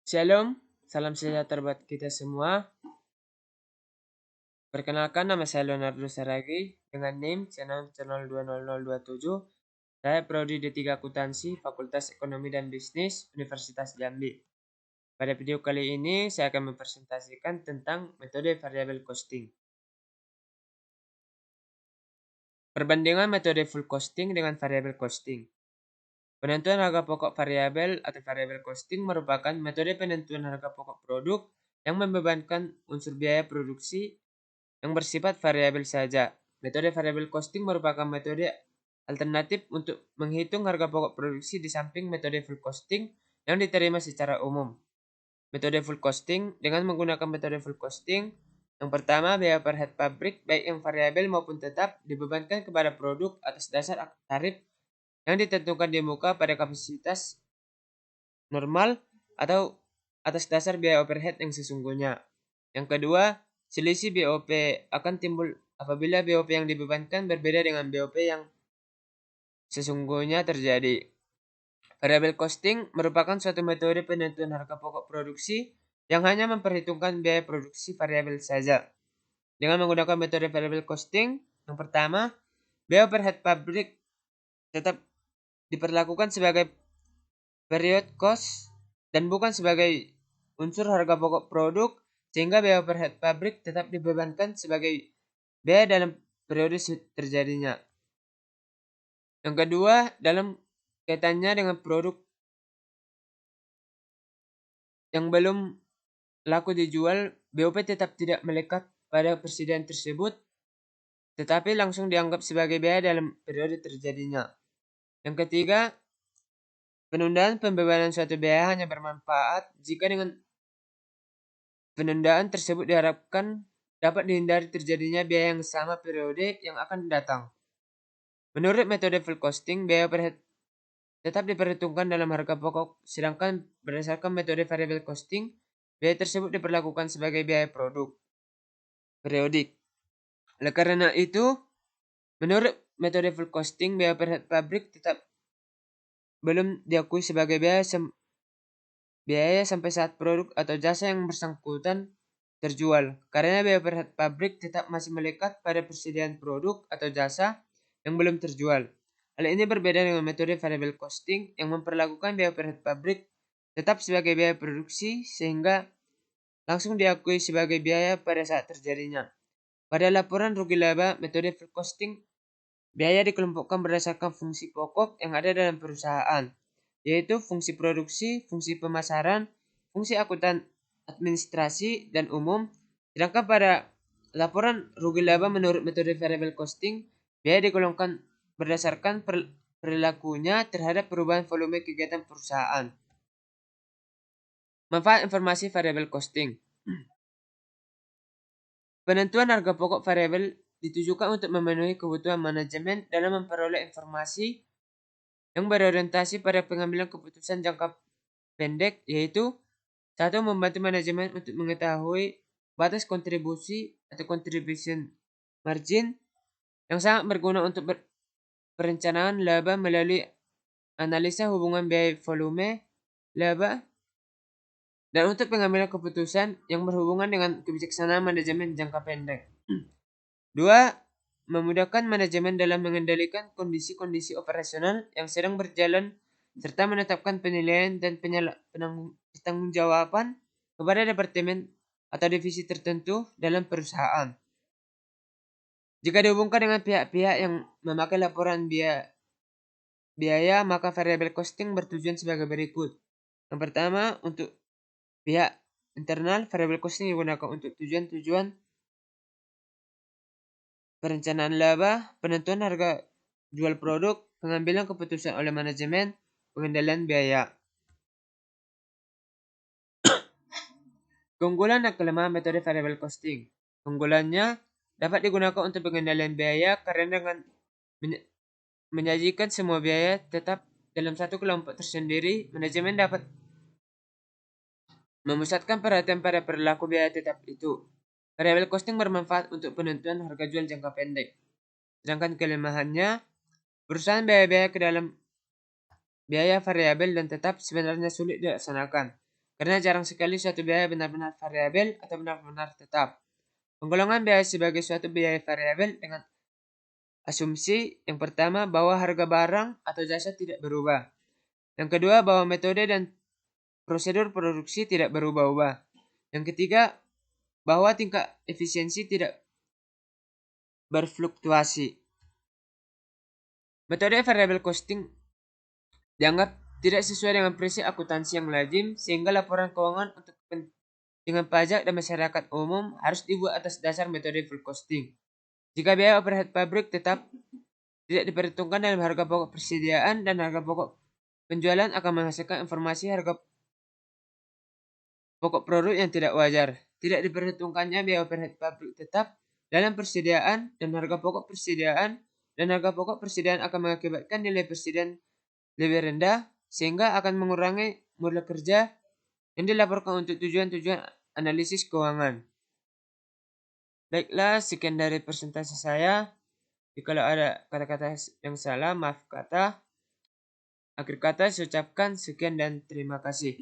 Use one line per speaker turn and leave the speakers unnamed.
Shalom, salam sejahtera buat kita semua. Perkenalkan, nama saya Leonardo Saragi dengan NIM C6C02027. Saya prodi D3 Akuntansi, Fakultas Ekonomi dan Bisnis, Universitas Jambi. Pada video kali ini, saya akan mempresentasikan tentang metode variable costing. Perbandingan metode full costing dengan variable costing. Penentuan harga pokok variabel atau variable costing merupakan metode penentuan harga pokok produk yang membebankan unsur biaya produksi yang bersifat variabel saja. Metode variable costing merupakan metode alternatif untuk menghitung harga pokok produksi di samping metode full costing yang diterima secara umum. Metode full costing dengan menggunakan metode full costing, yang pertama, biaya per head pabrik baik yang variabel maupun tetap dibebankan kepada produk atas dasar tarif yang ditentukan di muka pada kapasitas normal atau atas dasar biaya overhead yang sesungguhnya. Yang kedua, selisih BOP akan timbul apabila BOP yang dibebankan berbeda dengan BOP yang sesungguhnya terjadi. Variable costing merupakan suatu metode penentuan harga pokok produksi yang hanya memperhitungkan biaya produksi variabel saja. Dengan menggunakan metode variable costing, yang pertama, biaya per head pabrik tetap diperlakukan sebagai period cost dan bukan sebagai unsur harga pokok produk, sehingga biaya per head pabrik tetap dibebankan sebagai biaya dalam periode terjadinya. Yang kedua, dalam kaitannya dengan produk yang belum laku dijual, BOP tetap tidak melekat pada persediaan tersebut, tetapi langsung dianggap sebagai biaya dalam periode terjadinya. Yang ketiga, penundaan pembebanan suatu biaya hanya bermanfaat jika dengan penundaan tersebut diharapkan dapat dihindari terjadinya biaya yang sama periode yang akan datang. Menurut metode full costing, biaya per head tetap diperhitungkan dalam harga pokok, sedangkan berdasarkan metode variable costing, biaya tersebut diperlakukan sebagai biaya produk periodik. Oleh karena itu, menurut metode full costing, biaya per head pabrik tetap belum diakui sebagai biaya sampai saat produk atau jasa yang bersangkutan terjual, karena biaya per head pabrik tetap masih melekat pada persediaan produk atau jasa yang belum terjual. Hal ini berbeda dengan metode variable costing yang memperlakukan biaya per head pabrik tetap sebagai biaya produksi sehingga langsung diakui sebagai biaya pada saat terjadinya. Pada laporan rugi laba metode full costing, biaya dikelompokkan berdasarkan fungsi pokok yang ada dalam perusahaan, yaitu fungsi produksi, fungsi pemasaran, fungsi akuntan administrasi, dan umum. Sedangkan pada laporan rugi laba menurut metode variable costing, biaya digolongkan berdasarkan perilakunya terhadap perubahan volume kegiatan perusahaan. Manfaat informasi variable costing. Penentuan harga pokok variabel ditujukan untuk memenuhi kebutuhan manajemen dalam memperoleh informasi yang berorientasi pada pengambilan keputusan jangka pendek, yaitu satu, membantu manajemen untuk mengetahui batas kontribusi atau contribution margin yang sangat berguna untuk perencanaan laba melalui analisa hubungan biaya volume laba dan untuk pengambilan keputusan yang berhubungan dengan kebijaksanaan manajemen jangka pendek. 2. Memudahkan manajemen dalam mengendalikan kondisi-kondisi operasional yang sedang berjalan serta menetapkan penilaian dan pertanggungjawaban kepada departemen atau divisi tertentu dalam perusahaan. Jika dihubungkan dengan pihak-pihak yang memakai laporan biaya, maka variable costing bertujuan sebagai berikut. Yang pertama, untuk pihak internal, variable costing digunakan untuk tujuan-tujuan perencanaan laba, penentuan harga jual produk, pengambilan keputusan oleh manajemen, pengendalian biaya. Keunggulan dan kelemahan metode variable costing. Keunggulannya dapat digunakan untuk pengendalian biaya karena dengan menyajikan semua biaya tetap dalam satu kelompok tersendiri, manajemen dapat memusatkan perhatian pada perilaku biaya tetap itu. Variable costing bermanfaat untuk penentuan harga jual jangka pendek. Sedangkan kelemahannya, perusahaan biaya-biaya ke dalam biaya variabel dan tetap sebenarnya sulit dilaksanakan. karena jarang sekali suatu biaya benar-benar variabel atau benar-benar tetap. Penggolongan biaya sebagai suatu biaya variabel dengan asumsi yang pertama bahwa harga barang atau jasa tidak berubah. Yang kedua bahwa metode dan prosedur produksi tidak berubah-ubah. Yang ketiga bahwa tingkat efisiensi tidak berfluktuasi. Metode variable costing dianggap tidak sesuai dengan prinsip akuntansi yang lazim, sehingga laporan keuangan untuk kepentingan pajak dan masyarakat umum harus dibuat atas dasar metode full costing. Jika biaya overhead pabrik tetap tidak diperhitungkan dalam harga pokok persediaan dan harga pokok penjualan akan menghasilkan informasi harga pokok produk yang tidak wajar. Tidak diperhitungkannya biaya overhead pabrik tetap dalam persediaan dan harga pokok persediaan akan mengakibatkan nilai persediaan lebih rendah, sehingga akan mengurangi modal kerja yang dilaporkan untuk tujuan-tujuan analisis keuangan. Baiklah, sekian dari presentasi saya. Jika ada kata-kata yang salah, maaf kata. Akhir kata saya ucapkan sekian dan terima kasih.